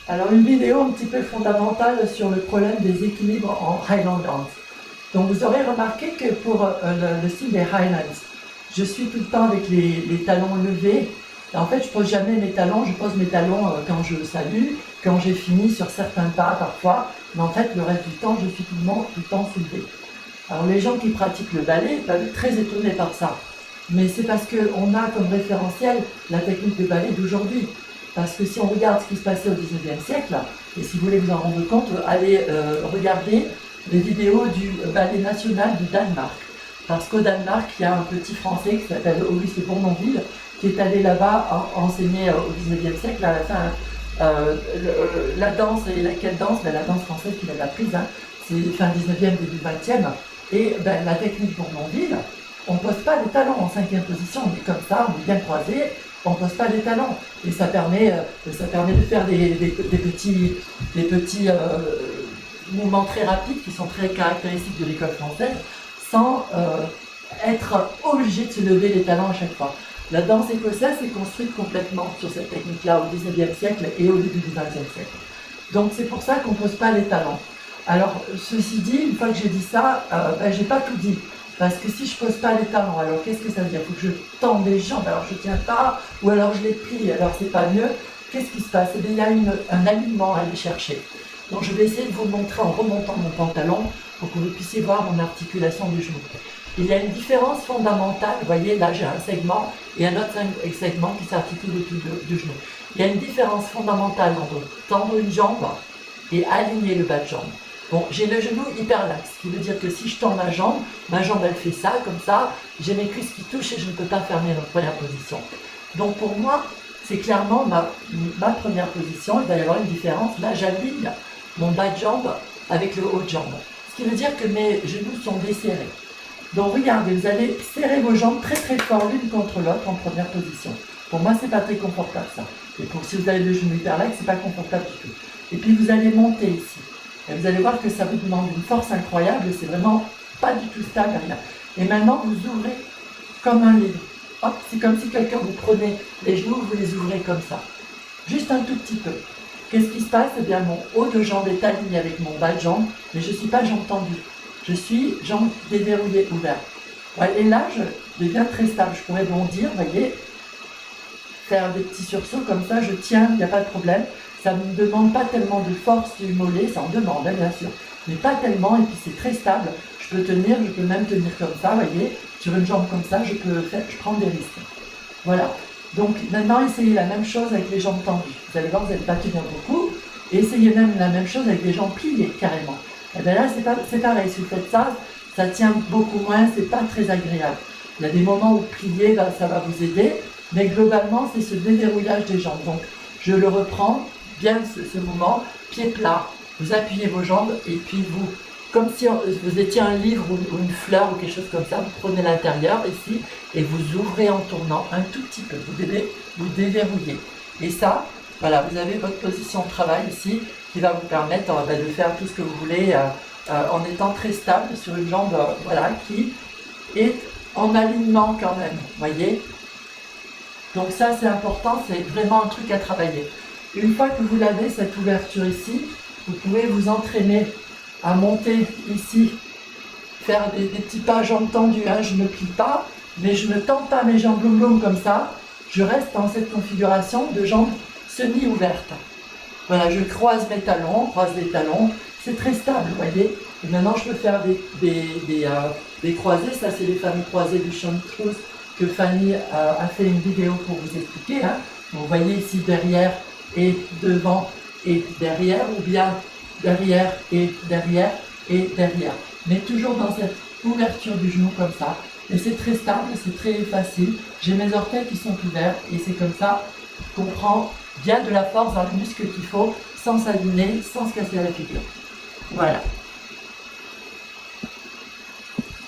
Alors une vidéo un petit peu fondamentale sur le problème des équilibres en Highland Dance. Donc vous aurez remarqué que pour le style des Highlands, je suis tout le temps avec les talons levés. Et en fait, je pose jamais mes talons, je pose mes talons quand je salue, quand j'ai fini sur certains pas parfois, mais en fait le reste du temps, je suis tout le temps soulevée. Alors les gens qui pratiquent le ballet peuvent être très étonnés par ça. Mais c'est parce qu'on a comme référentiel la technique de ballet d'aujourd'hui. Parce que si on regarde ce qui se passait au XIXe siècle, et si vous voulez vous en rendre compte, allez regarder les vidéos du ballet national du Danemark. Parce qu'au Danemark, il y a un petit Français qui s'appelle Auguste Bournonville, qui est allé là-bas enseigner au XIXe siècle, à la fin, la danse, et laquelle danse, la danse française qu'il avait apprise, hein, c'est fin 19e, début 20e, et la technique Bournonville, on ne pose pas les talons en 5e position, on est comme ça, on est bien croisé, on ne pose pas les talons. Et ça permet de faire des petits mouvements très rapides qui sont très caractéristiques de l'école française, sans être obligé de se lever les talons à chaque fois. La danse écossaise est construite complètement sur cette technique-là au XIXe siècle et au début du XXe siècle. Donc c'est pour ça qu'on ne pose pas les talons. Alors ceci dit, une fois que j'ai dit ça, j'ai pas tout dit. Parce que si je ne pose pas les talons, alors qu'est-ce que ça veut dire? Il faut que je tende les jambes, alors je ne tiens pas, ou alors je les plie, alors c'est pas mieux. Qu'est-ce qui se passe? Eh bien, il y a un alignement à aller chercher. Donc je vais essayer de vous montrer en remontant mon pantalon pour que vous puissiez voir mon articulation du genou. Il y a une différence fondamentale, vous voyez, là j'ai un segment et un autre segment qui s'articule autour du genou. Il y a une différence fondamentale entre tendre une jambe et aligner le bas de jambe. Bon, j'ai le genou hyperlaxe, ce qui veut dire que si je tends ma jambe elle fait ça, comme ça, j'ai mes cuisses qui touchent et je ne peux pas fermer notre première position. Donc pour moi, c'est clairement ma première position, il va y avoir une différence. Là, j'aligne mon bas de jambe avec le haut de jambe, ce qui veut dire que mes genoux sont desserrés. Donc regardez, vous allez serrer vos jambes très très fort l'une contre l'autre en première position. Pour moi, c'est pas très confortable ça. Et si vous avez le genou hyperlaxe, c'est pas confortable du tout. Et puis vous allez monter ici. Et vous allez voir que ça vous demande une force incroyable, c'est vraiment pas du tout stable, rien. Et maintenant, vous ouvrez comme un livre. Hop, c'est comme si quelqu'un vous prenait les genoux, vous les ouvrez comme ça. Juste un tout petit peu. Qu'est-ce qui se passe? Eh bien, mon haut de jambe est aligné avec mon bas de jambe, mais je ne suis pas jambe tendue. Je suis jambe déverrouillée, ouverte. Ouais, et là, je deviens très stable. Je pourrais bondir, vous voyez, faire des petits sursauts comme ça, je tiens, il n'y a pas de problème. Ça ne me demande pas tellement de force du mollet, ça en demande bien sûr, mais pas tellement, et puis c'est très stable. Je peux tenir, je peux même tenir comme ça, vous voyez, sur une jambe comme ça, je prends des risques. Voilà. Donc maintenant, essayez la même chose avec les jambes tendues. Vous allez voir, vous n'allez pas tenir beaucoup, et essayez même la même chose avec les jambes pliées, carrément. Et bien là, c'est pareil, si vous faites ça, ça tient beaucoup moins, c'est pas très agréable. Il y a des moments où plier, ça va vous aider, mais globalement, c'est ce déverrouillage des jambes. Donc, je le reprends, bien ce mouvement, pied plat, vous appuyez vos jambes et puis vous, comme si vous étiez un livre ou une fleur ou quelque chose comme ça, vous prenez l'intérieur ici et vous ouvrez en tournant un tout petit peu, vous déverrouillez. Et ça, voilà, vous avez votre position de travail ici qui va vous permettre de faire tout ce que vous voulez en étant très stable sur une jambe voilà, qui est en alignement quand même, voyez. Donc ça c'est important, c'est vraiment un truc à travailler. Une fois que vous avez cette ouverture ici, vous pouvez vous entraîner à monter ici, faire des petits pas jambes tendues, hein. Je ne me plie pas, mais je ne tends pas mes jambes bloum comme ça, je reste dans cette configuration de jambes semi-ouvertes. Voilà, je croise mes talons, c'est très stable, vous voyez. Et maintenant je peux faire des croisés, ça c'est les fameux croisés du chanteuse que Fanny a fait une vidéo pour vous expliquer. Hein. Vous voyez ici derrière et devant et derrière, ou bien derrière et derrière et derrière. Mais toujours dans cette ouverture du genou comme ça. Et c'est très stable, c'est très facile. J'ai mes orteils qui sont ouverts et c'est comme ça qu'on prend bien de la force dans le muscle qu'il faut, sans s'abîmer, sans se casser la figure. Voilà.